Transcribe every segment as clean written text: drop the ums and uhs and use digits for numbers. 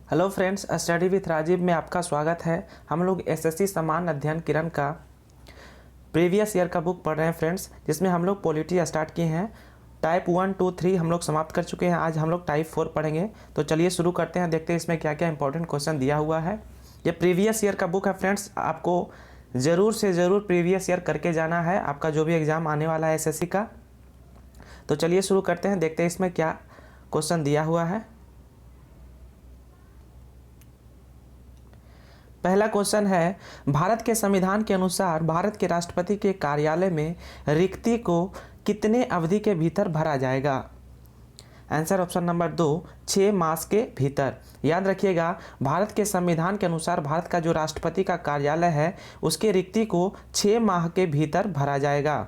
Hello friends, study with Rajiv में आपका स्वागत है। हम लोग एसएससी सामान्य अध्ययन किरण का प्रीवियस ईयर का बुक पढ़ रहे हैं फ्रेंड्स, जिसमें हम लोग पॉलिटी स्टार्ट किए हैं। टाइप 1, 2, 3 हम लोग समाप्त कर चुके हैं। आज हम लोग टाइप 4 पढ़ेंगे। तो चलिए शुरू करते हैं, देखते हैं इसमें क्या क्या इंपॉर्टेंट क्वेश्चन दिया हुआ है। ये प्रीवियस ईयर का बुक है फ्रेंड्स, आपको ज़रूर से ज़रूर प्रीवियस ईयर करके जाना है, आपका जो भी एग्ज़ाम आने वाला है एसएससी का। तो चलिए शुरू करते हैं, देखते हैं इसमें क्या क्वेश्चन दिया हुआ है। पहला क्वेश्चन है, भारत के संविधान के अनुसार भारत के राष्ट्रपति के कार्यालय में रिक्ति को कितने अवधि के भीतर भरा जाएगा? आंसर ऑप्शन नंबर 2, 6 मास के भीतर। याद रखिएगा, भारत के संविधान के अनुसार भारत का जो राष्ट्रपति का कार्यालय है उसके रिक्ति को 6 माह के भीतर भरा जाएगा।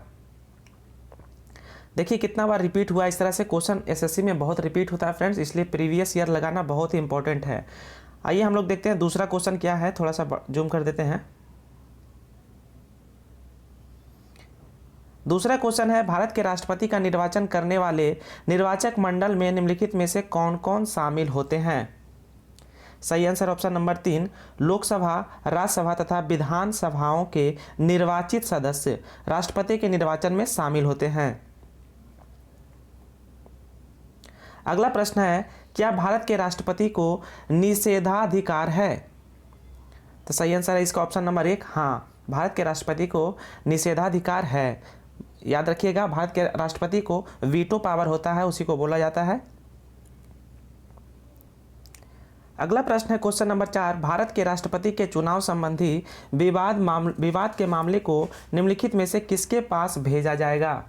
देखिए कितना बार रिपीट हुआ। इस तरह से क्वेश्चन एसएससी में बहुत रिपीट होता है फ्रेंड्स, इसलिए प्रीवियस ईयर लगाना बहुत ही इंपॉर्टेंट है। आइए हम लोग देखते हैं दूसरा क्वेश्चन क्या है, थोड़ा सा जूम कर देते हैं। दूसरा क्वेश्चन है, भारत के राष्ट्रपति का निर्वाचन करने वाले निर्वाचक मंडल में निम्नलिखित में से कौन कौन शामिल होते हैं? सही answer option number 3, Lok Sabha, Rajya Sabha तथा विधान सभाओं के निर्वाचित सदस्य राष्ट्रपति के निर्वाचन में शामिल होते हैं। अगला प्रश्न है, क्या भारत के राष्ट्रपति को निषेधाधिकार है? तो सही आंसर है इसका ऑप्शन नंबर 1, हाँ, भारत के राष्ट्रपति को निषेधाधिकार है। याद रखिएगा, भारत के राष्ट्रपति को वीटो पावर होता है, उसी को बोला जाता है। अगला प्रश्न है क्वेश्चन नंबर 4, भारत के राष्ट्रपति के चुनाव संबंधी विवाद के मामले को निम्नलिखित में से किसके पास भेजा जाएगा?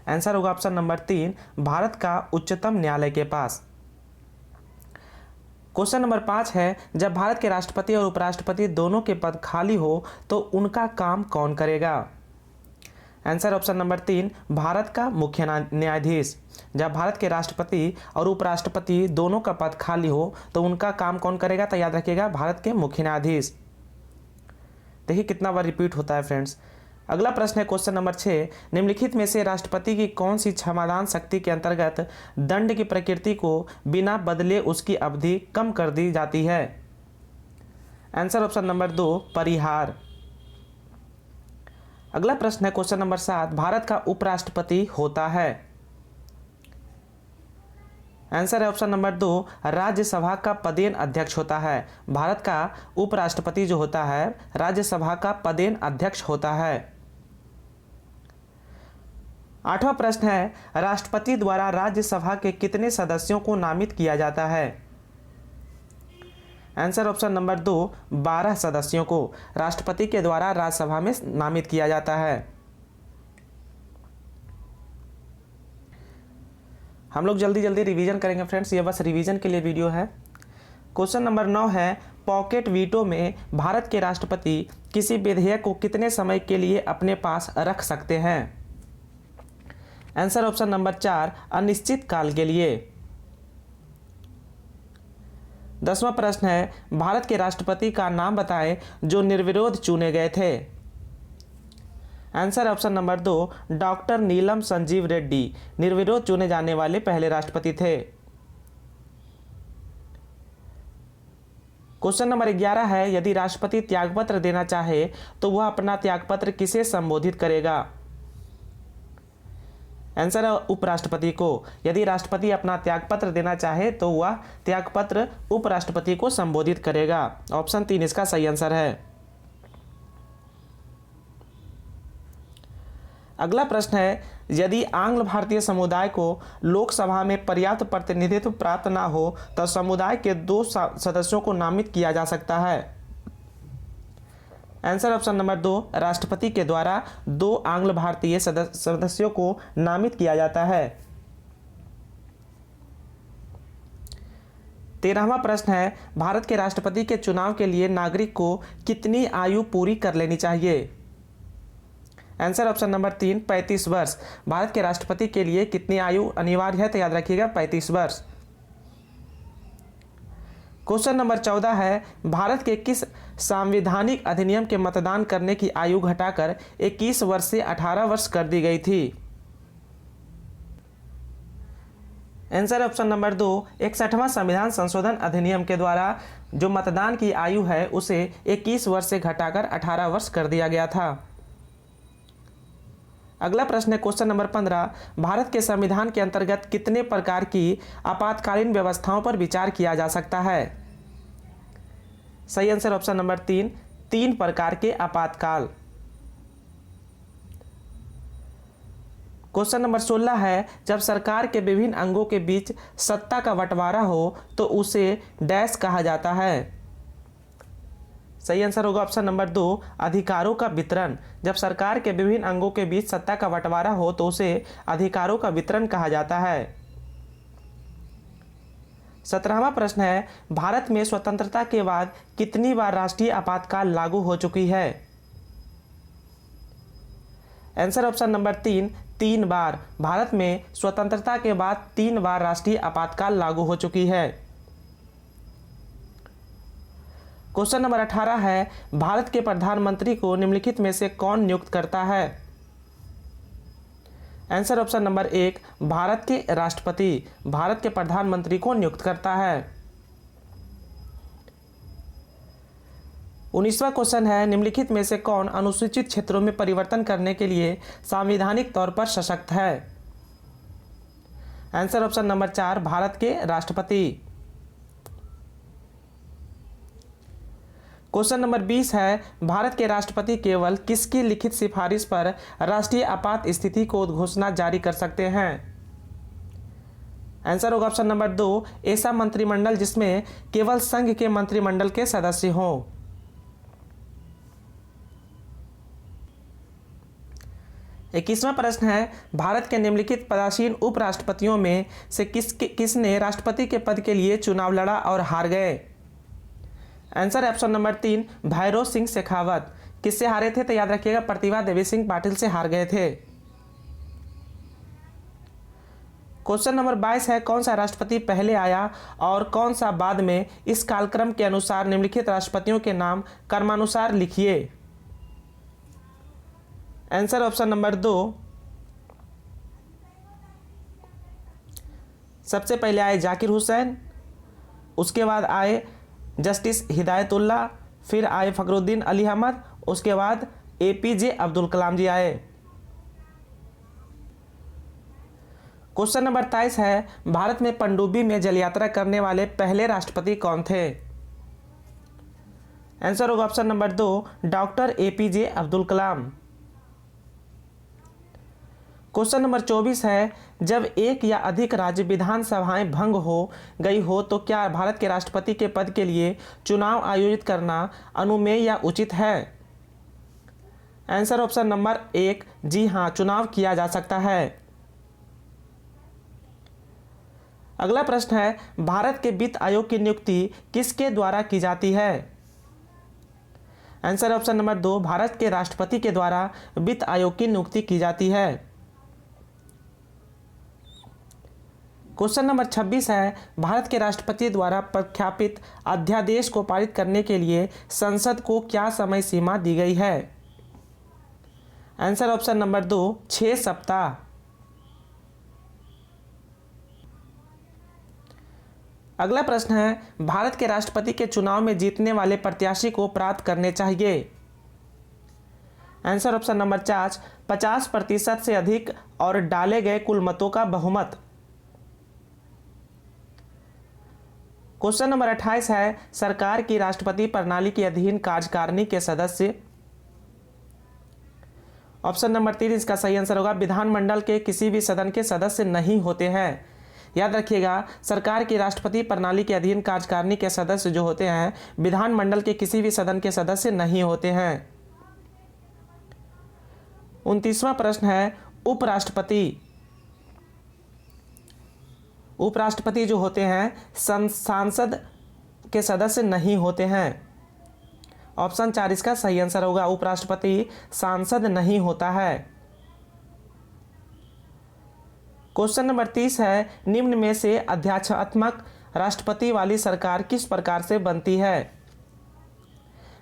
आंसर होगा ऑप्शन नंबर 3, भारत का उच्चतम न्यायालय के पास। क्वेश्चन नंबर 5 है, जब भारत के राष्ट्रपति और उपराष्ट्रपति दोनों के पद खाली हो तो उनका काम कौन करेगा? आंसर ऑप्शन नंबर 3, भारत का मुख्य न्यायाधीश। जब भारत के राष्ट्रपति और उपराष्ट्रपति दोनों का पद खाली हो तो उनका काम कौन करेगा? तो याद रखिएगा, भारत के मुख्य न्यायाधीश। देखिए कितना बार रिपीट होता है फ्रेंड्स। अगला प्रश्न है क्वेश्चन नंबर 6, निम्नलिखित में से राष्ट्रपति की कौन सी क्षमादान शक्ति के अंतर्गत दंड की प्रकृति को बिना बदले उसकी अवधि कम कर दी जाती है? आंसर ऑप्शन नंबर 2, परिहार। अगला प्रश्न है क्वेश्चन नंबर 7, भारत का उपराष्ट्रपति होता है? आंसर है ऑप्शन नंबर 2, राज्यसभा का पदेन अध्यक्ष होता है। भारत का उपराष्ट्रपति जो होता है राज्यसभा का पदेन अध्यक्ष होता है। 8वां प्रश्न है, राष्ट्रपति द्वारा राज्यसभा के कितने सदस्यों को नामित किया जाता है? आंसर ऑप्शन नंबर 2, 12 सदस्यों को राष्ट्रपति के द्वारा राज्यसभा में नामित किया जाता है। हम लोग जल्दी जल्दी रिवीजन करेंगे फ्रेंड्स, ये बस रिवीजन के लिए वीडियो है। क्वेश्चन नंबर 9 है, पॉकेट वीटो में भारत के राष्ट्रपति किसी विधेयक को कितने समय के लिए अपने पास रख सकते हैं? आंसर ऑप्शन नंबर 4, अनिश्चित काल के लिए। 10वां प्रश्न है, भारत के राष्ट्रपति का नाम बताएं जो निर्विरोध चुने गए थे। आंसर ऑप्शन नंबर 2, डॉक्टर नीलम संजीव रेड्डी निर्विरोध चुने जाने वाले पहले राष्ट्रपति थे। क्वेश्चन नंबर 11 है, यदि राष्ट्रपति त्यागपत्र देना चाहे तो वह अपना त्यागपत्र किसे संबोधित करेगा? आंसर है उपराष्ट्रपति को। यदि राष्ट्रपति अपना त्यागपत्र देना चाहे तो वह त्यागपत्र उपराष्ट्रपति को संबोधित करेगा। ऑप्शन 3 इसका सही आंसर है। अगला प्रश्न है, यदि आंग्ल भारतीय समुदाय को लोकसभा में पर्याप्त प्रतिनिधित्व प्राप्त ना हो तो समुदाय के 2 सदस्यों को नामित किया जा सकता है। आंसर ऑप्शन नंबर 2, राष्ट्रपति के द्वारा 2 आंग्ल भारतीय सदस्यों को नामित किया जाता है। 13वां प्रश्न है, भारत के राष्ट्रपति के चुनाव के लिए नागरिक को कितनी आयु पूरी कर लेनी चाहिए? आंसर ऑप्शन नंबर 3, 35 वर्ष। भारत के राष्ट्रपति के लिए कितनी आयु अनिवार्य है? तो याद रखिएगा 35 वर्ष। क्वेश्चन नंबर 14 है, भारत के किस संवैधानिक अधिनियम के मतदान करने की आयु घटाकर 21 वर्ष से 18 वर्ष कर दी गई थी? आंसर ऑप्शन नंबर 2, 61वां संविधान संशोधन अधिनियम के द्वारा जो मतदान की आयु है उसे 21 वर्ष से घटाकर 18 वर्ष कर दिया गया था। अगला प्रश्न है क्वेश्चन नंबर 15, भारत के संविधान के अंतर्गत कितने प्रकार की आपातकालीन व्यवस्थाओं पर विचार किया जा सकता है? सही आंसर ऑप्शन नंबर 3, 3 प्रकार के आपातकाल। क्वेश्चन नंबर 16 है, जब सरकार के विभिन्न अंगों के बीच सत्ता का बंटवारा हो तो उसे डैश कहा जाता है? सही आंसर होगा ऑप्शन नंबर 2, अधिकारों का वितरण। जब सरकार के विभिन्न अंगों के बीच सत्ता का बंटवारा हो तो उसे अधिकारों का वितरण कहा जाता है। 17वां प्रश्न है, भारत में स्वतंत्रता के बाद कितनी बार राष्ट्रीय आपातकाल लागू हो चुकी है? आंसर ऑप्शन नंबर 3, 3 बार। भारत में स्वतंत्रता के बाद 3 बार राष्ट्रीय आपातकाल लागू हो चुकी है। क्वेश्चन नंबर 18 है, भारत के प्रधानमंत्री को निम्नलिखित में से कौन नियुक्त करता है? आंसर ऑप्शन नंबर 1, भारत के राष्ट्रपति भारत के प्रधानमंत्री को नियुक्त करता है। 19वां क्वेश्चन है, निम्नलिखित में से कौन अनुसूचित क्षेत्रों में परिवर्तन करने के लिए संवैधानिक तौर पर सशक्त है? आंसर ऑप्शन नंबर 4, भारत के राष्ट्रपति। क्वेश्चन नंबर 20 है, भारत के राष्ट्रपति केवल किसकी लिखित सिफारिश पर राष्ट्रीय आपात स्थिति को घोषणा जारी कर सकते हैं? आंसर होगा ऑप्शन नंबर 2, ऐसा मंत्रिमंडल जिसमें केवल संघ के मंत्रिमंडल के सदस्य हों। 21वां प्रश्न है, भारत के निम्नलिखित पदासीन उपराष्ट्रपतियों में से किसने राष्ट्रपति के पद के लिए चुनाव लड़ा और हार गए? Answer option number 3, Bhairon Singh Shekhawat. किससे हारे थे? तो याद रखिएगा, प्रतिभा देवी सिंह पाटिल से हार गए थे। क्वेश्चन नंबर 22 है, कौन सा राष्ट्रपति पहले आया और कौन सा बाद में? इस कालक्रम के अनुसार निम्नलिखित राष्ट्रपतियों के नाम क्रमानुसार लिखिए। आंसर ऑप्शन नंबर 2, सबसे पहले आए जाकिर हुसैन, उसके बाद आए जस्टिस हिदायतुल्ला, फिर आए फखरुद्दीन अली अहमद, उसके बाद APJ अब्दुल कलाम जी आए। क्वेश्चन नंबर 23 है, भारत में पनडुब्बी में जल यात्रा करने वाले पहले राष्ट्रपति कौन थे? आंसर होगा option number 2, doctor APJ Abdul Kalam. Question number 24 है, जब एक या अधिक राज्य विधानसभाएं भंग हो गई हो तो क्या भारत के राष्ट्रपति के पद के लिए चुनाव आयोजित करना अनुमेय या उचित है? आंसर ऑप्शन नंबर 1, जी हाँ, चुनाव किया जा सकता है। अगला प्रश्न है, भारत के वित्त आयोग की नियुक्ति किसके द्वारा की जाती है? आंसर ऑप्शन नंबर 2, भारत के राष्ट्रपति के द्वारा वित्त आयोग की नियुक्ति की जाती है। क्वेश्चन नंबर 26 है, भारत के राष्ट्रपति द्वारा प्रख्यापित अध्यादेश को पारित करने के लिए संसद को क्या समय सीमा दी गई है? आंसर ऑप्शन नंबर 2, 6 सप्ताह। अगला प्रश्न है, भारत के राष्ट्रपति के चुनाव में जीतने वाले प्रत्याशी को प्राप्त करने चाहिए? आंसर ऑप्शन नंबर 4, 50% से अधिक और डाले गए कुल मतों का बहुमत। क्वेश्चन नंबर 28 है, सरकार की राष्ट्रपति प्रणाली के अधीन कार्यकारिणी के सदस्य? ऑप्शन नंबर 3 इसका सही आंसर होगा, विधानमंडल के किसी भी सदन के सदस्य नहीं होते हैं। याद रखिएगा, सरकार की राष्ट्रपति प्रणाली के अधीन कार्यकारिणी के सदस्य जो होते हैं विधानमंडल के किसी भी सदन के सदस्य नहीं होते हैं। 29वां प्रश्न है, उपराष्ट्रपति जो होते हैं संसद के सदस्य नहीं होते हैं। ऑप्शन 4 इसका सही आंसर होगा, उपराष्ट्रपति सांसद नहीं होता है। क्वेश्चन नंबर 30 है, निम्न में से अध्यक्षात्मक राष्ट्रपति वाली सरकार किस प्रकार से बनती है?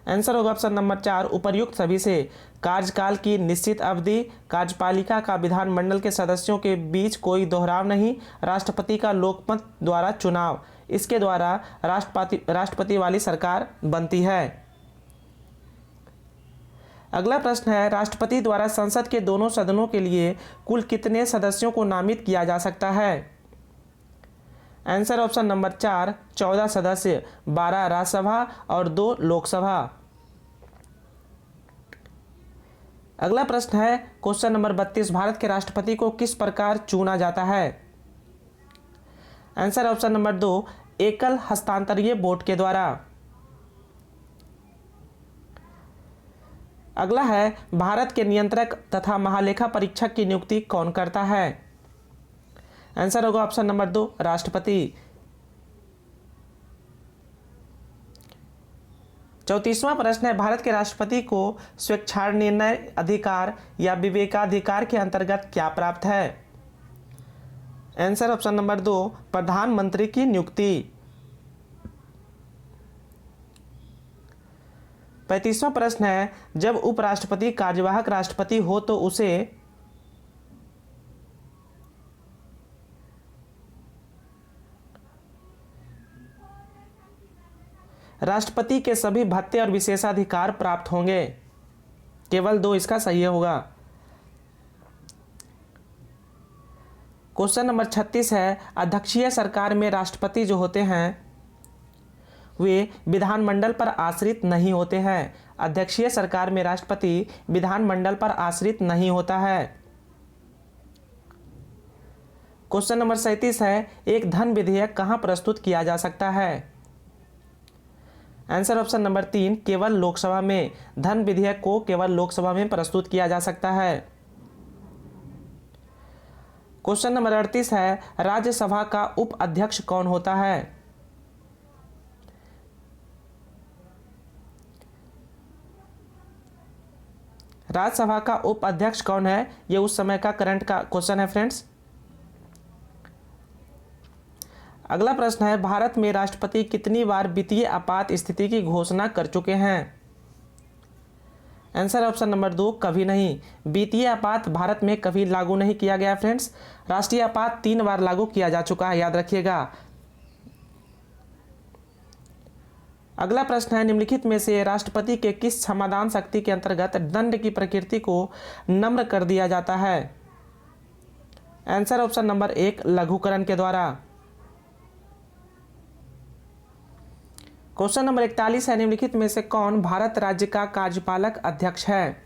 आंसर होगा ऑप्शन नंबर 4 उपर्युक्त सभी से। कार्यकाल की निश्चित अवधि, कार्यपालिका का विधानमंडल के सदस्यों के बीच कोई दोहराव नहीं, राष्ट्रपति का लोकमत द्वारा चुनाव, इसके द्वारा राष्ट्रपति वाली सरकार बनती है। अगला प्रश्न है, राष्ट्रपति द्वारा संसद के दोनों सदनों के लिए कुल कितने सदस्यों को नामित किया जा सकता है? आंसर ऑप्शन नंबर 4 14 सदस्य, 12 राज्यसभा और 2 लोकसभा। अगला प्रश्न है क्वेश्चन नंबर 32, भारत के राष्ट्रपति को किस प्रकार चुना जाता है? आंसर ऑप्शन नंबर 2 एकल हस्तांतरीय वोट के द्वारा। अगला है, भारत के नियंत्रक तथा महालेखा परीक्षक की नियुक्ति कौन करता है? आंसर होगा ऑप्शन नंबर 2 राष्ट्रपति। 34वां प्रश्न है, भारत के राष्ट्रपति को स्वेच्छा निर्णय अधिकार या विवेकाधिकार के अंतर्गत क्या प्राप्त है? आंसर ऑप्शन नंबर 2 प्रधानमंत्री की नियुक्ति। 35वां प्रश्न है, जब उपराष्ट्रपति कार्यवाहक राष्ट्रपति हो तो उसे राष्ट्रपति के सभी भत्ते और विशेषाधिकार प्राप्त होंगे। केवल 2 इसका सही होगा। क्वेश्चन नंबर 36 है, अध्यक्षीय सरकार में राष्ट्रपति जो होते हैं वे विधानमंडल पर आश्रित नहीं होते हैं। अध्यक्षीय सरकार में राष्ट्रपति विधानमंडल पर आश्रित नहीं होता है। क्वेश्चन नंबर 37 है, एक धन विधेयक कहां प्रस्तुत किया जा सकता है? आंसर ऑप्शन नंबर 3 केवल लोकसभा में। धन विधेयक को केवल लोकसभा में प्रस्तुत किया जा सकता है। क्वेश्चन नंबर 38 है, राज्यसभा का उप अध्यक्ष कौन होता है? राज्यसभा का उप अध्यक्ष कौन है? ये उस समय का करंट का क्वेश्चन है फ्रेंड्स। अगला प्रश्न है, भारत में राष्ट्रपति कितनी बार वित्तीय आपात स्थिति की घोषणा कर चुके हैं? आंसर ऑप्शन नंबर 2 कभी नहीं। वित्तीय आपात भारत में कभी लागू नहीं किया गया फ्रेंड्स। राष्ट्रीय आपात 3 बार लागू किया जा चुका है, याद रखिएगा। अगला प्रश्न है, निम्नलिखित में से राष्ट्रपति के किस क्षमादान शक्ति के अंतर्गत दंड की प्रकृति को नम्र कर दिया जाता है? आंसर ऑप्शन नंबर 1 लघुकरण के द्वारा। क्वेश्चन नंबर 41 है, निम्नलिखित में से कौन भारत राज्य का कार्यपालक अध्यक्ष है?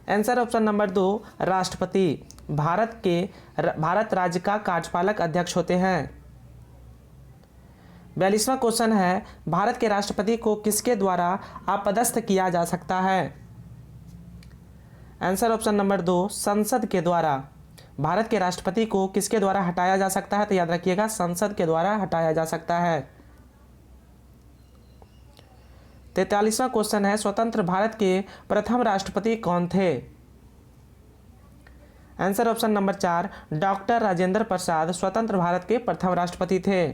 आंसर ऑप्शन नंबर 2 राष्ट्रपति भारत राज्य का कार्यपालक अध्यक्ष होते हैं। 42वां क्वेश्चन है, भारत के राष्ट्रपति को किसके द्वारा अपदस्थ किया जा सकता है? आंसर ऑप्शन नंबर 2 संसद के द्वारा। भारत के राष्ट्रपति को किसके द्वारा हटाया जा सकता है? तो याद रखिएगा संसद के द्वारा हटाया जा सकता है। 43वां क्वेश्चन है, स्वतंत्र भारत के प्रथम राष्ट्रपति कौन थे? Answer option number 4 doctor Rajendra Prasad स्वतंत्र भारत के प्रथम राष्ट्रपति थे।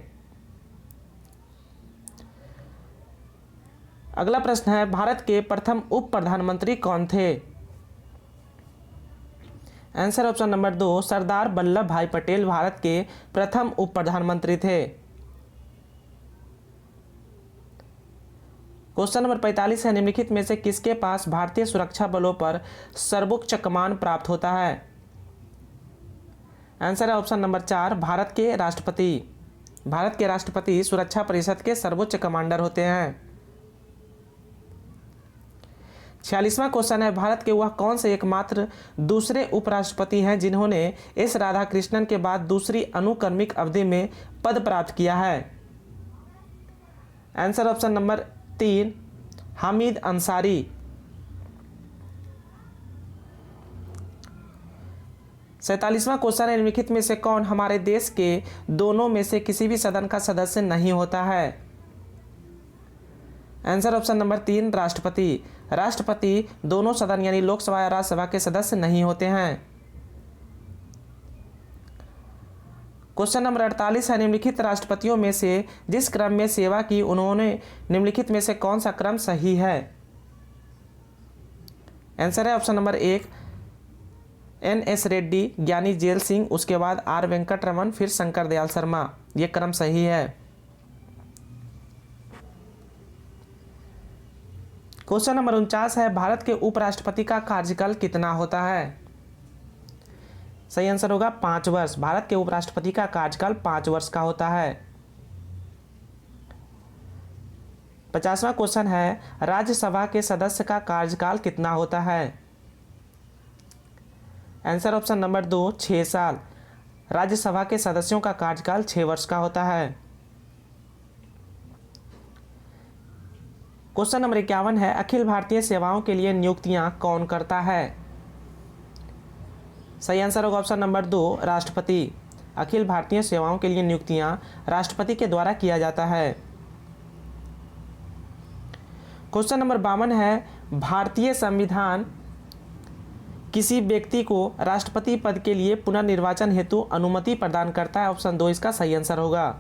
अगला प्रश्न है, भारत के प्रथम उप प्रधानमंत्री कौन थे? Answer option number 2 Sardar Vallabh भाई पटेल भारत के प्रथम उप प्रधानमंत्री थे। क्वेश्चन नंबर 45 है, निम्नलिखित में से किसके पास भारतीय सुरक्षा बलों पर सर्वोच्च कमान प्राप्त होता है? आंसर है ऑप्शन नंबर 4 भारत के राष्ट्रपति। भारत के राष्ट्रपति सुरक्षा परिषद के सर्वोच्च कमांडर होते हैं। 46वां क्वेश्चन है, भारत के वह कौन से एकमात्र दूसरे उपराष्ट्रपति हैं जिन्होंने एस राधाकृष्णन के बाद दूसरी अनुक्रमिक अवधि में पद प्राप्त किया है? Answer option number 3 Hamid Ansari. 47वां क्वेश्चन है, निम्नलिखित में से कौन हमारे देश के दोनों में से किसी भी सदन का सदस्य नहीं होता है? आंसर ऑप्शन नंबर 3 राष्ट्रपति। राष्ट्रपति दोनों सदन यानी लोकसभा या राज्यसभा के सदस्य नहीं होते हैं। क्वेश्चन नंबर 48 है, निम्नलिखित राष्ट्रपतियों में से जिस क्रम में सेवा की उन्होंने निम्नलिखित में से कौन सा क्रम सही है? आंसर है ऑप्शन नंबर 1 NS रेड्डी, ज्ञानी जेल सिंह, उसके बाद R वेंकट रमन, फिर शंकर दयाल शर्मा। ये क्रम सही है। क्वेश्चन नंबर 49 है, भारत के उपराष्ट्रपति का कार्यकाल कितना होता है? सही आंसर होगा 5 वर्ष। भारत के उपराष्ट्रपति का कार्यकाल 5 वर्ष का होता है। 50वां क्वेश्चन है, राज्यसभा के सदस्य का कार्यकाल कितना होता है? आंसर ऑप्शन नंबर 2 6 साल। राज्यसभा के सदस्यों का कार्यकाल 6 वर्ष का होता है। क्वेश्चन नंबर 51 है, अखिल भारतीय सेवाओं के लिए नियुक्तियां कौन करता है? सही आंसर होगा ऑप्शन नंबर 2 राष्ट्रपति। अखिल भारतीय सेवाओं के लिए नियुक्तियां राष्ट्रपति के द्वारा किया जाता है। क्वेश्चन नंबर 52 है, भारतीय संविधान किसी व्यक्ति को राष्ट्रपति पद के लिए पुनर्निर्वाचन हेतु अनुमति प्रदान करता है? ऑप्शन 2 इसका सही आंसर होगा।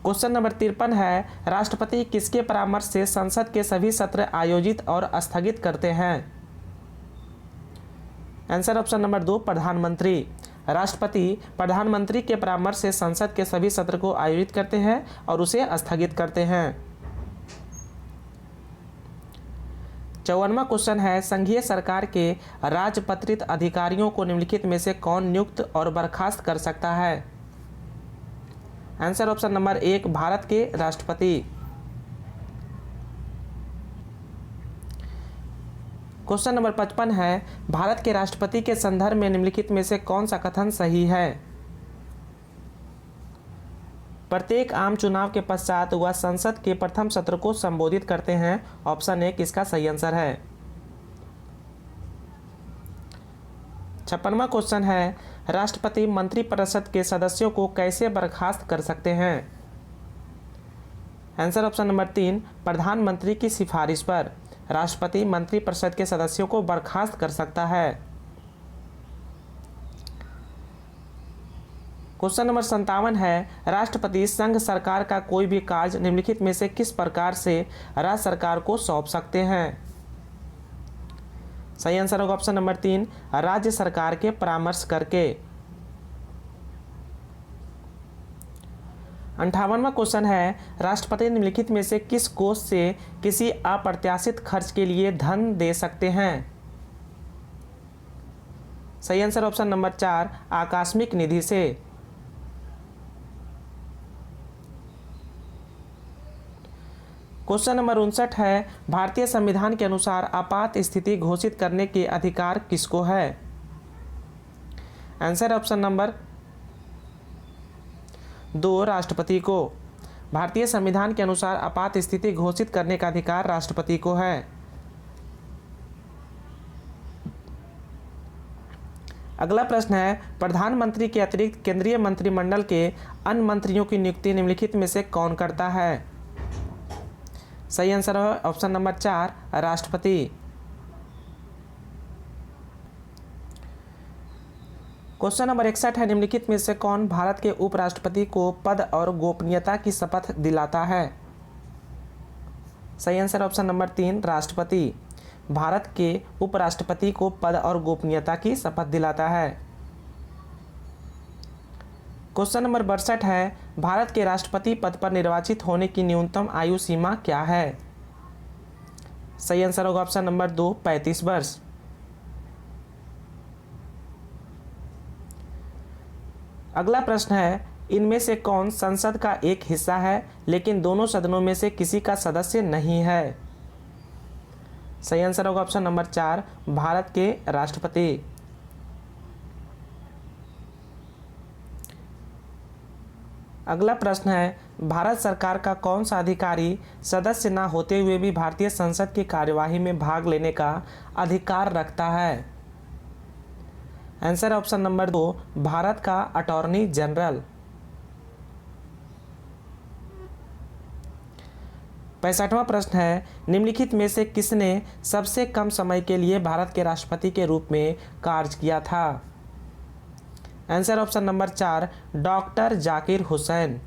क्वेश्चन नंबर 53 है, राष्ट्रपति किसके परामर्श से संसद के सभी सत्र आयोजित और स्थगित करते हैं? आंसर ऑप्शन नंबर 2 प्रधानमंत्री। राष्ट्रपति प्रधानमंत्री के परामर्श से संसद के सभी सत्र को आयोजित करते हैं और उसे स्थगित करते हैं। 54वां क्वेश्चन है, संघीय सरकार के राजपत्रित अधिकारियों को निम्नलिखित में से कौन नियुक्त और बर्खास्त कर सकता है? आंसर ऑप्शन नंबर 1 भारत के राष्ट्रपति। क्वेश्चन नंबर 55 है, भारत के राष्ट्रपति के संदर्भ में निम्नलिखित में से कौन सा कथन सही है? प्रत्येक आम चुनाव के पश्चात वह संसद के प्रथम सत्र को संबोधित करते हैं। ऑप्शन 1 इसका सही आंसर है। 56वां क्वेश्चन है, राष्ट्रपति मंत्रिपरिषद के सदस्यों को कैसे बर्खास्त कर सकते हैं? आंसर ऑप्शन नंबर 3 प्रधानमंत्री की सिफारिश पर राष्ट्रपति मंत्रिपरिषद के सदस्यों को बर्खास्त कर सकता है। क्वेश्चन नंबर 57 है, राष्ट्रपति संघ सरकार का कोई भी कार्य निम्नलिखित में से किस प्रकार से राज्य सरकार को सौंप सकते हैं? सही आंसर होगा ऑप्शन नंबर 3 राज्य सरकार के परामर्श करके। 58वां क्वेश्चन है, राष्ट्रपति निम्नलिखित में से किस कोष से किसी अप्रत्याशित खर्च के लिए धन दे सकते हैं? सही आंसर ऑप्शन नंबर 4 आकस्मिक निधि से। क्वेश्चन नंबर 59 है, भारतीय संविधान के अनुसार आपात स्थिति घोषित करने के अधिकार किसको है? आंसर ऑप्शन नंबर 2 राष्ट्रपति को। भारतीय संविधान के अनुसार आपात स्थिति घोषित करने का अधिकार राष्ट्रपति को है। अगला प्रश्न है, प्रधानमंत्री के अतिरिक्त केंद्रीय मंत्रिमंडल के अन्य मंत्रियों की नियुक्ति निम्नलिखित में से कौन करता है? सही आंसर है ऑप्शन नंबर 4 राष्ट्रपति। क्वेश्चन नंबर 61 है, निम्नलिखित में से कौन भारत के उपराष्ट्रपति को पद और गोपनीयता की शपथ दिलाता है? सही आंसर ऑप्शन नंबर 3 राष्ट्रपति। भारत के उपराष्ट्रपति को पद और गोपनीयता की शपथ दिलाता है। क्वेश्चन नंबर 62 है, भारत के राष्ट्रपति पद पर निर्वाचित होने की न्यूनतम आयु सीमा क्या है? सही आंसर होगा ऑप्शन नंबर 2 35 वर्ष। अगला प्रश्न है, इनमें से कौन संसद का एक हिस्सा है लेकिन दोनों सदनों में से किसी का सदस्य नहीं है? सही आंसर होगा ऑप्शन नंबर 4 भारत के राष्ट्रपति। अगला प्रश्न है, भारत सरकार का कौन सा अधिकारी सदस्य न होते हुए भी भारतीय संसद की कार्यवाही में भाग लेने का अधिकार रखता है? आंसर ऑप्शन नंबर 2 भारत का अटॉर्नी जनरल। 65वां प्रश्न है, निम्नलिखित में से किसने सबसे कम समय के लिए भारत के राष्ट्रपति के रूप में कार्य किया था? Answer option number 4, doctor Zakir Hussain.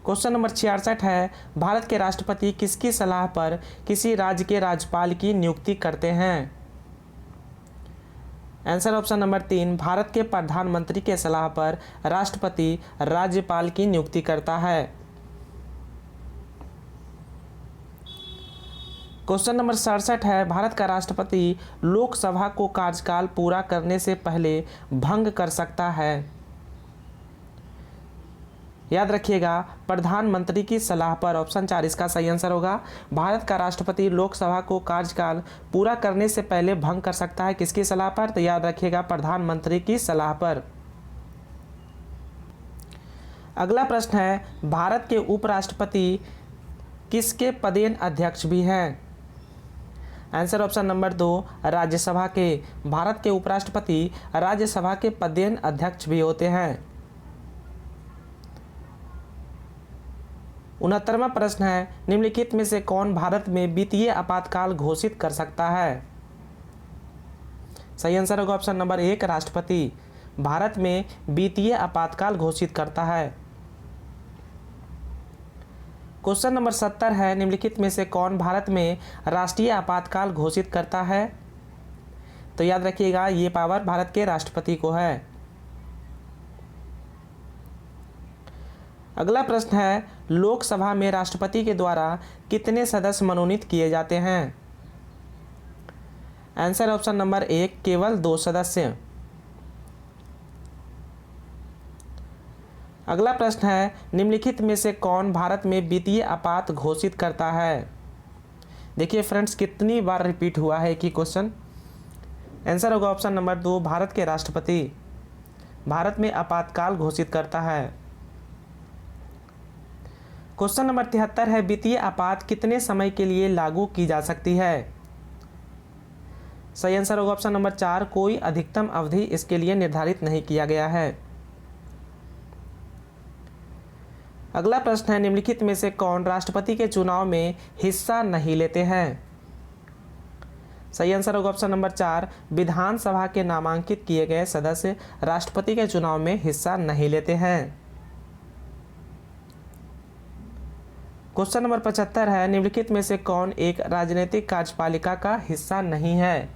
Question number 66 है, भारत के राष्ट्रपति किसकी सलाह पर किसी राज्य के राज्यपाल की नियुक्ति करते हैं? आंसर ऑप्शन नंबर 3, भारत के प्रधानमंत्री के सलाह पर राष्ट्रपति राज्यपाल की नियुक्ति करता है। क्वेश्चन नंबर 67 है, भारत का राष्ट्रपति लोकसभा को कार्यकाल पूरा करने से पहले भंग कर सकता है? याद रखिएगा, प्रधानमंत्री की सलाह पर, ऑप्शन 4 इसका सही आंसर होगा। भारत का राष्ट्रपति लोकसभा को कार्यकाल पूरा करने से पहले भंग कर सकता है, किसकी सलाह पर? तो याद रखिएगा, प्रधानमंत्री की सलाह पर। अगला प्रश्न है, भारत के उपराष्ट्रपति किसके पदेन अध्यक्ष भी हैं? आंसर ऑप्शन नंबर 2, राज्यसभा के। भारत के उपराष्ट्रपति राज्यसभा के पदेन अध्यक्ष भी होते हैं। 69वां प्रश्न है, निम्नलिखित में से कौन भारत में वित्तीय आपातकाल घोषित कर सकता है? सही आंसर होगा ऑप्शन नंबर 1, राष्ट्रपति भारत में वित्तीय आपातकाल घोषित करता है। क्वेश्चन नंबर 70 है, निम्नलिखित में से कौन भारत में राष्ट्रीय आपातकाल घोषित करता है? तो याद रखिएगा, ये पावर भारत के राष्ट्रपति को है। अगला प्रश्न है, लोकसभा में राष्ट्रपति के द्वारा कितने सदस्य मनोनीत किए जाते हैं? आंसर ऑप्शन नंबर 1, केवल 2 सदस्य। अगला प्रश्न है, निम्नलिखित में से कौन भारत में वित्तीय आपात घोषित करता है? देखिए फ्रेंड्स, कितनी बार रिपीट हुआ है कि क्वेश्चन। आंसर होगा ऑप्शन नंबर 2, भारत के राष्ट्रपति भारत में आपातकाल घोषित करता है। क्वेश्चन नंबर 73 है, वित्तीय आपात कितने समय के लिए लागू की जा सकती है? सही आंसर होगा ऑप्शन नंबर 4, कोई अधिकतम अवधि इसके लिए निर्धारित नहीं किया गया है। अगला प्रश्न है, निम्नलिखित में से कौन राष्ट्रपति के चुनाव में हिस्सा नहीं लेते हैं? सही आंसर होगा ऑप्शन नंबर 4, विधानसभा के नामांकित किए गए सदस्य राष्ट्रपति के चुनाव में हिस्सा नहीं लेते हैं। क्वेश्चन नंबर 75 है, निम्नलिखित में से कौन एक राजनीतिक कार्यपालिका का हिस्सा नहीं है?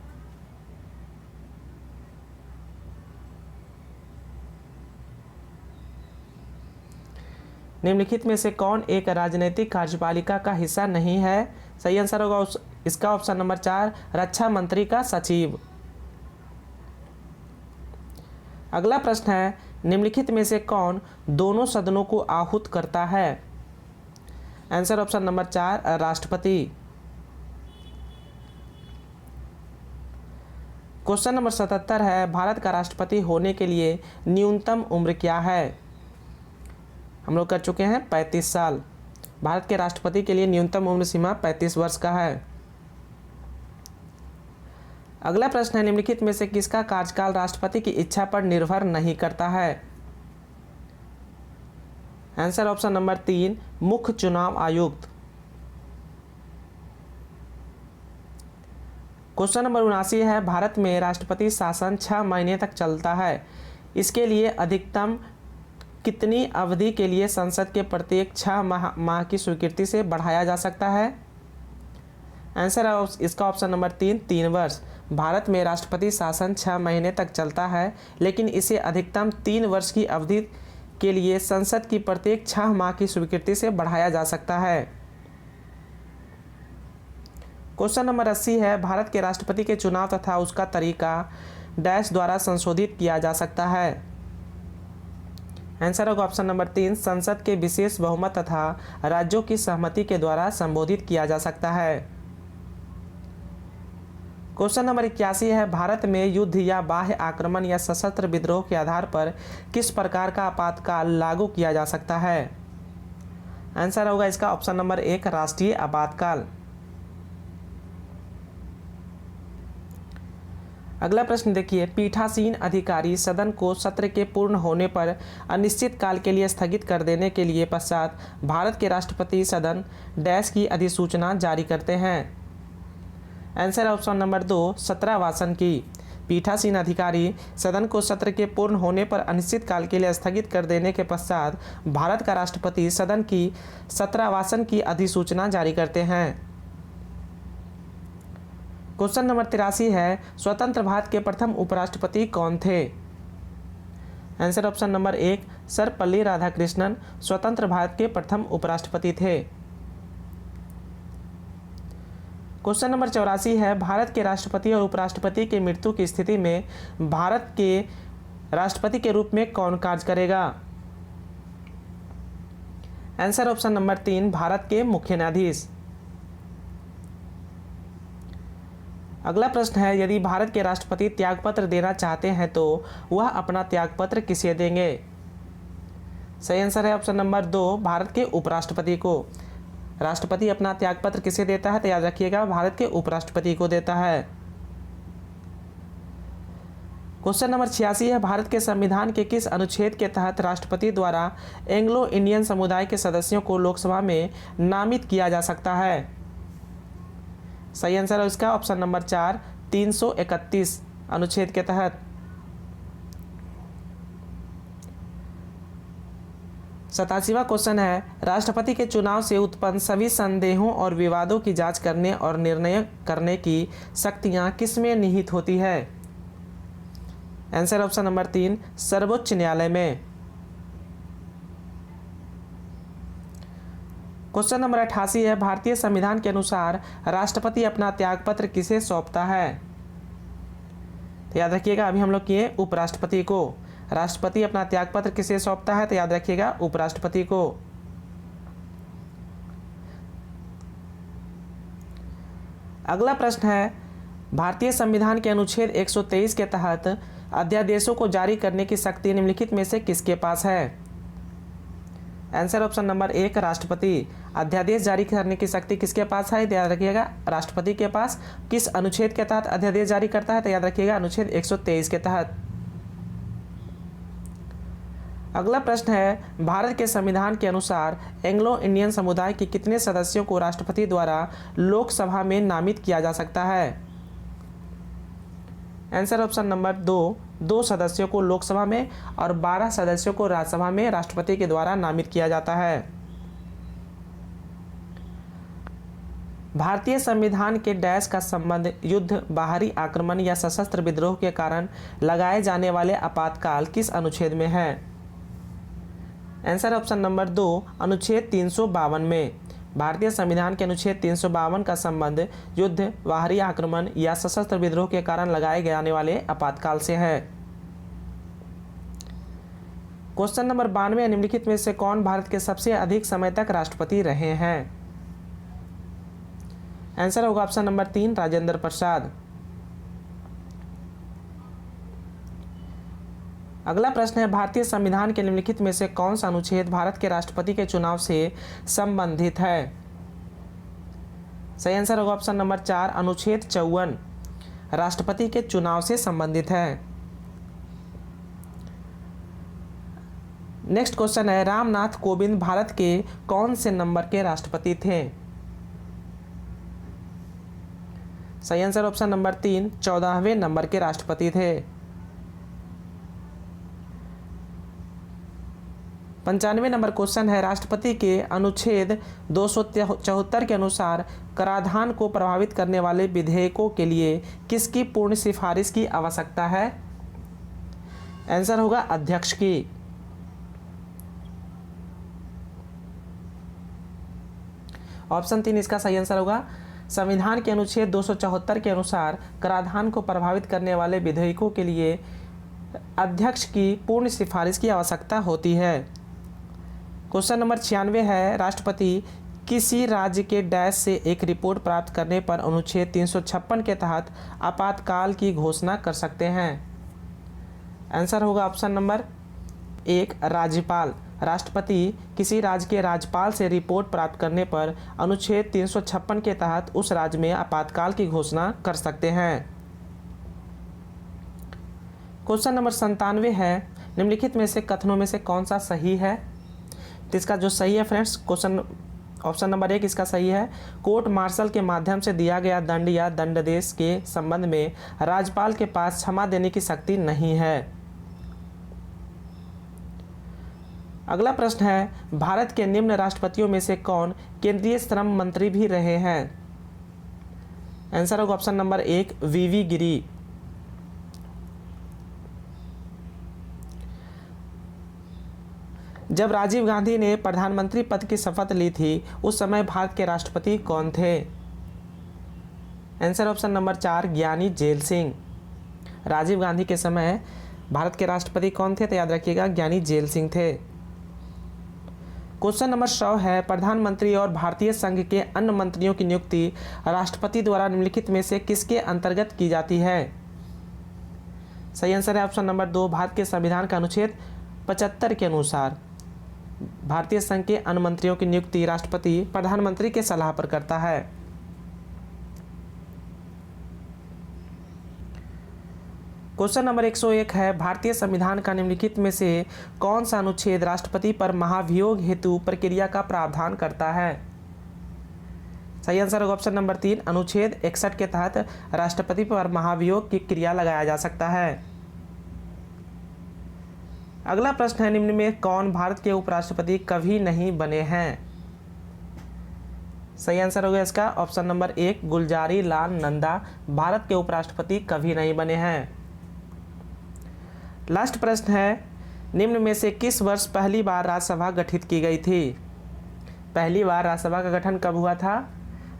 निम्नलिखित में से कौन एक राजनीतिक कार्यपालिका का हिस्सा नहीं है? सही आंसर होगा इसका ऑप्शन नंबर 4, रक्षा मंत्री का सचिव। अगला प्रश्न है, निम्नलिखित में से कौन दोनों सदनों को आहूत करता है? आंसर ऑप्शन नंबर 4, राष्ट्रपति। क्वेश्चन नंबर 77 है, भारत का राष्ट्रपति होने के लिए न्यूनतम उम्र क्या है? हम लोग कर चुके हैं 35 साल। भारत के राष्ट्रपति के लिए न्यूनतम उम्र सीमा 35 वर्ष का है। अगला प्रश्न है, निम्नलिखित में से किसका कार्यकाल राष्ट्रपति की इच्छा पर निर्भर नहीं करता है? आंसर ऑप्शन नंबर 3, मुख्य चुनाव आयुक्त। क्वेश्चन नंबर 79 है, भारत में राष्ट्रपति शासन 6 महीने तक चलता है। इसके लिए अधिकतम कितनी अवधि के लिए संसद के प्रत्येक 6 माह की स्वीकृति से बढ़ाया जा सकता है? आंसर इसका ऑप्शन नंबर 3 वर्ष। भारत में राष्ट्रपति शासन 6 महीने तक चलता है, लेकिन इसे अधिकतम 3 वर्ष की अवधि के लिए संसद की प्रत्येक 6 माह की स्वीकृति से बढ़ाया जा सकता है। क्वेश्चन नंबर 80 है, भारत के राष्ट्रपति के चुनाव तथा उसका तरीका डैश द्वारा संशोधित किया जा सकता है? आंसर होगा ऑप्शन नंबर 3, संसद के विशेष बहुमत तथा राज्यों की सहमति के द्वारा संबोधित किया जा सकता है। क्वेश्चन नंबर 81 है, भारत में युद्ध या बाह्य आक्रमण या सशस्त्र विद्रोह के आधार पर किस प्रकार का आपातकाल लागू किया जा सकता है? आंसर होगा इसका ऑप्शन नंबर 1, राष्ट्रीय आपातकाल। अगला प्रश्न देखिए, पीठासीन अधिकारी सदन को सत्र के पूर्ण होने पर अनिश्चित काल के लिए स्थगित कर देने के लिए पश्चात भारत के राष्ट्रपति सदन डैश की अधिसूचना जारी करते हैं। आंसर ऑप्शन नंबर 2, 17 वासन की। पीठासीन अधिकारी सदन को सत्र के पूर्ण होने पर अनिश्चित काल के लिए स्थगित कर देने के पश्चात भारत का राष्ट्रपति सदन की 17 वासन की अधिसूचना जारी करते हैं। क्वेश्चन नंबर 83 है, स्वतंत्र भारत के प्रथम उपराष्ट्रपति कौन थे? Answer option number 1, Sarvepalli Radhakrishnan स्वतंत्र भारत के प्रथम उपराष्ट्रपति थे। क्वेश्चन नंबर 84 है, भारत के राष्ट्रपति और उपराष्ट्रपति की मृत्यु की स्थिति में भारत के राष्ट्रपति के रूप में कौन कार्य करेगा? आंसर ऑप्शन नंबर 3, भारत के मुख्य न्यायाधीश। अगला प्रश्न है, यदि भारत के राष्ट्रपति त्यागपत्र देना चाहते हैं तो वह अपना त्यागपत्र किसे देंगे? सही आंसर है ऑप्शन नंबर 2, भारत के उपराष्ट्रपति को। राष्ट्रपति अपना त्यागपत्र किसे देता है? तो याद रखिएगा, भारत के उपराष्ट्रपति को देता है। क्वेश्चन नंबर 86 है, भारत के संविधान के किस अनुच्छेद के तहत राष्ट्रपति द्वारा एंग्लो इंडियन समुदाय के सदस्यों को लोकसभा में नामित किया जा सकता है? सही आंसर है इसका ऑप्शन नंबर 4, 331 अनुच्छेद के तहत। 87वां क्वेश्चन है, राष्ट्रपति के चुनाव से उत्पन्न सभी संदेहों और विवादों की जांच करने और निर्णय करने की शक्तियां किसमें निहित होती है? आंसर ऑप्शन नंबर 3, सर्वोच्च न्यायालय में। क्वेश्चन नंबर 88 है, भारतीय संविधान के अनुसार राष्ट्रपति अपना त्यागपत्र किसे सौंपता है? तो याद रखिएगा, अभी हम लोग किए उपराष्ट्रपति को। राष्ट्रपति अपना त्यागपत्र किसे सौंपता है? तो याद रखिएगा, उपराष्ट्रपति को। अगला प्रश्न है, भारतीय संविधान के अनुच्छेद 123 के तहत अध्यादेशों को जारी करने की शक्ति निम्नलिखित में से किसके पास है? आंसर ऑप्शन नंबर 1, राष्ट्रपति। अध्यादेश जारी करने की शक्ति किसके पास है? याद रखिएगा, राष्ट्रपति के पास। किस अनुच्छेद के तहत अध्यादेश जारी करता है? तो याद रखिएगा, अनुच्छेद 123 के तहत। अगला प्रश्न है, भारत के संविधान के अनुसार एंग्लो इंडियन समुदाय के कितने सदस्यों को राष्ट्रपति द्वारा लोकसभा में नामित किया जा सकता है? आंसर ऑप्शन नंबर 2, 2 सदस्यों को लोकसभा में और 12 सदस्यों को राज्यसभा में राष्ट्रपति के द्वारा नामित किया जाता है। भारतीय संविधान के डैश का संबंध युद्ध, बाहरी आक्रमण या सशस्त्र विद्रोह के कारण लगाए जाने वाले आपातकाल किस अनुच्छेद में है? आंसर ऑप्शन नंबर 2, अनुच्छेद 352 में। भारतीय संविधान के अनुच्छेद 352 का संबंध युद्ध, बाहरी आक्रमण या सशस्त्र विद्रोह के कारण लगाए जाने वाले आपातकाल से है। क्वेश्चन नंबर 92, निम्नलिखित में से कौन भारत के सबसे अधिक समय तक राष्ट्रपति रहे हैं? आंसर होगा ऑप्शन नंबर 3, राजेंद्र प्रसाद। अगला प्रश्न है, भारतीय संविधान के निम्नलिखित में से कौन सा अनुच्छेद भारत के राष्ट्रपति के चुनाव से संबंधित है? सही आंसर होगा ऑप्शन नंबर 4, अनुच्छेद 54 राष्ट्रपति के चुनाव से संबंधित है। नेक्स्ट क्वेश्चन है, रामनाथ कोविंद भारत के कौन से नंबर के राष्ट्रपति थे? सही आंसर ऑप्शन नंबर 3, 14वें नंबर के राष्ट्रपति थे। 95 नंबर क्वेश्चन है, राष्ट्रपति के अनुच्छेद 274 के अनुसार कराधान को प्रभावित करने वाले विधेयकों के लिए किसकी पूर्ण सिफारिश की आवश्यकता है? आंसर होगा अध्यक्ष की। ऑप्शन 3 इसका सही आंसर होगा। संविधान के अनुच्छेद 274 के अनुसार कराधान को प्रभावित करने वाले विधेयकों के लिए अध्यक्ष की पूर्ण सिफारिश की आवश्यकता होती है। क्वेश्चन नंबर 96 है, राष्ट्रपति किसी राज्य के डैश से एक रिपोर्ट प्राप्त करने पर अनुच्छेद 356 के तहत आपातकाल की घोषणा कर सकते हैं? आंसर होगा ऑप्शन नंबर 1, राज्यपाल। राष्ट्रपति किसी राज्य के राज्यपाल से रिपोर्ट प्राप्त करने पर अनुच्छेद 356 के तहत उस राज्य में आपातकाल की घोषणा कर सकते हैं। क्वेश्चन नंबर 97 है, निम्नलिखित में से कथनों में से कौन सा सही है? तो इसका जो सही है फ्रेंड्स, क्वेश्चन ऑप्शन नंबर 1 इसका सही है। कोर्ट मार्शल के माध्यम से दिया गया दंड या दंडादेश के संबंध में राज्यपाल के पास क्षमा देने की शक्ति नहीं है। अगला प्रश्न है, भारत के निम्न राष्ट्रपतियों में से कौन केंद्रीय श्रम मंत्री भी रहे हैं? आंसर होगा ऑप्शन नंबर 1 वीवी गिरी। जब राजीव गांधी ने प्रधानमंत्री पद की शपथ ली थी उस समय भारत के राष्ट्रपति कौन थे? आंसर ऑप्शन नंबर 4 ज्ञानी जेल सिंह। राजीव गांधी के समय भारत के राष्ट्रपति कौन थे? तो याद रखिएगा ज्ञानी जेल सिंह थे। क्वेश्चन नंबर 100 है, प्रधानमंत्री और भारतीय संघ के अन्य मंत्रियों की नियुक्ति राष्ट्रपति द्वारा निम्नलिखित में से किसके अंतर्गत की जाती है? सही आंसर है ऑप्शन नंबर 2 भारत के संविधान का अनुच्छेद 75 के अनुसार भारतीय संघ के अन्य मंत्रियों की नियुक्ति राष्ट्रपति प्रधानमंत्री के सलाह पर करता है। क्वेश्चन नंबर 101 है, भारतीय संविधान का निम्नलिखित में से कौन सा अनुच्छेद राष्ट्रपति पर महाभियोग हेतु प्रक्रिया का प्रावधान करता है? सही आंसर होगा ऑप्शन नंबर 3 अनुच्छेद 61 के तहत राष्ट्रपति पर महाभियोग की क्रिया लगाया जा सकता है। अगला प्रश्न है, निम्न में कौन भारत के उपराष्ट्रपति कभी नहीं बने हैं? सही आंसर होगा इसका ऑप्शन नंबर 1 गुलजारी लाल नंदा भारत के उपराष्ट्रपति कभी नहीं बने हैं। लास्ट प्रश्न है, निम्न में से किस वर्ष पहली बार राज्यसभा गठित की गई थी? पहली बार राज्यसभा का गठन कब हुआ था?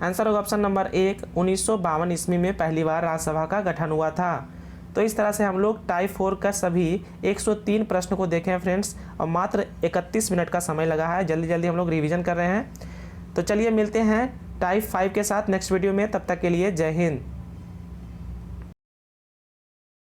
आंसर होगा ऑप्शन नंबर 1 1952 ईस्वी में पहली बार राज्यसभा का गठन हुआ था। तो इस तरह से हम लोग टाइप 4 का सभी 103 प्रश्न को देखे हैं फ्रेंड्स, और मात्र 31 मिनट का समय लगा है। जल्दी जल्दी हम लोग रिवीजन कर रहे हैं। तो चलिए मिलते हैं टाइप 5 के साथ नेक्स्ट वीडियो में। तब तक के लिए जय हिंद।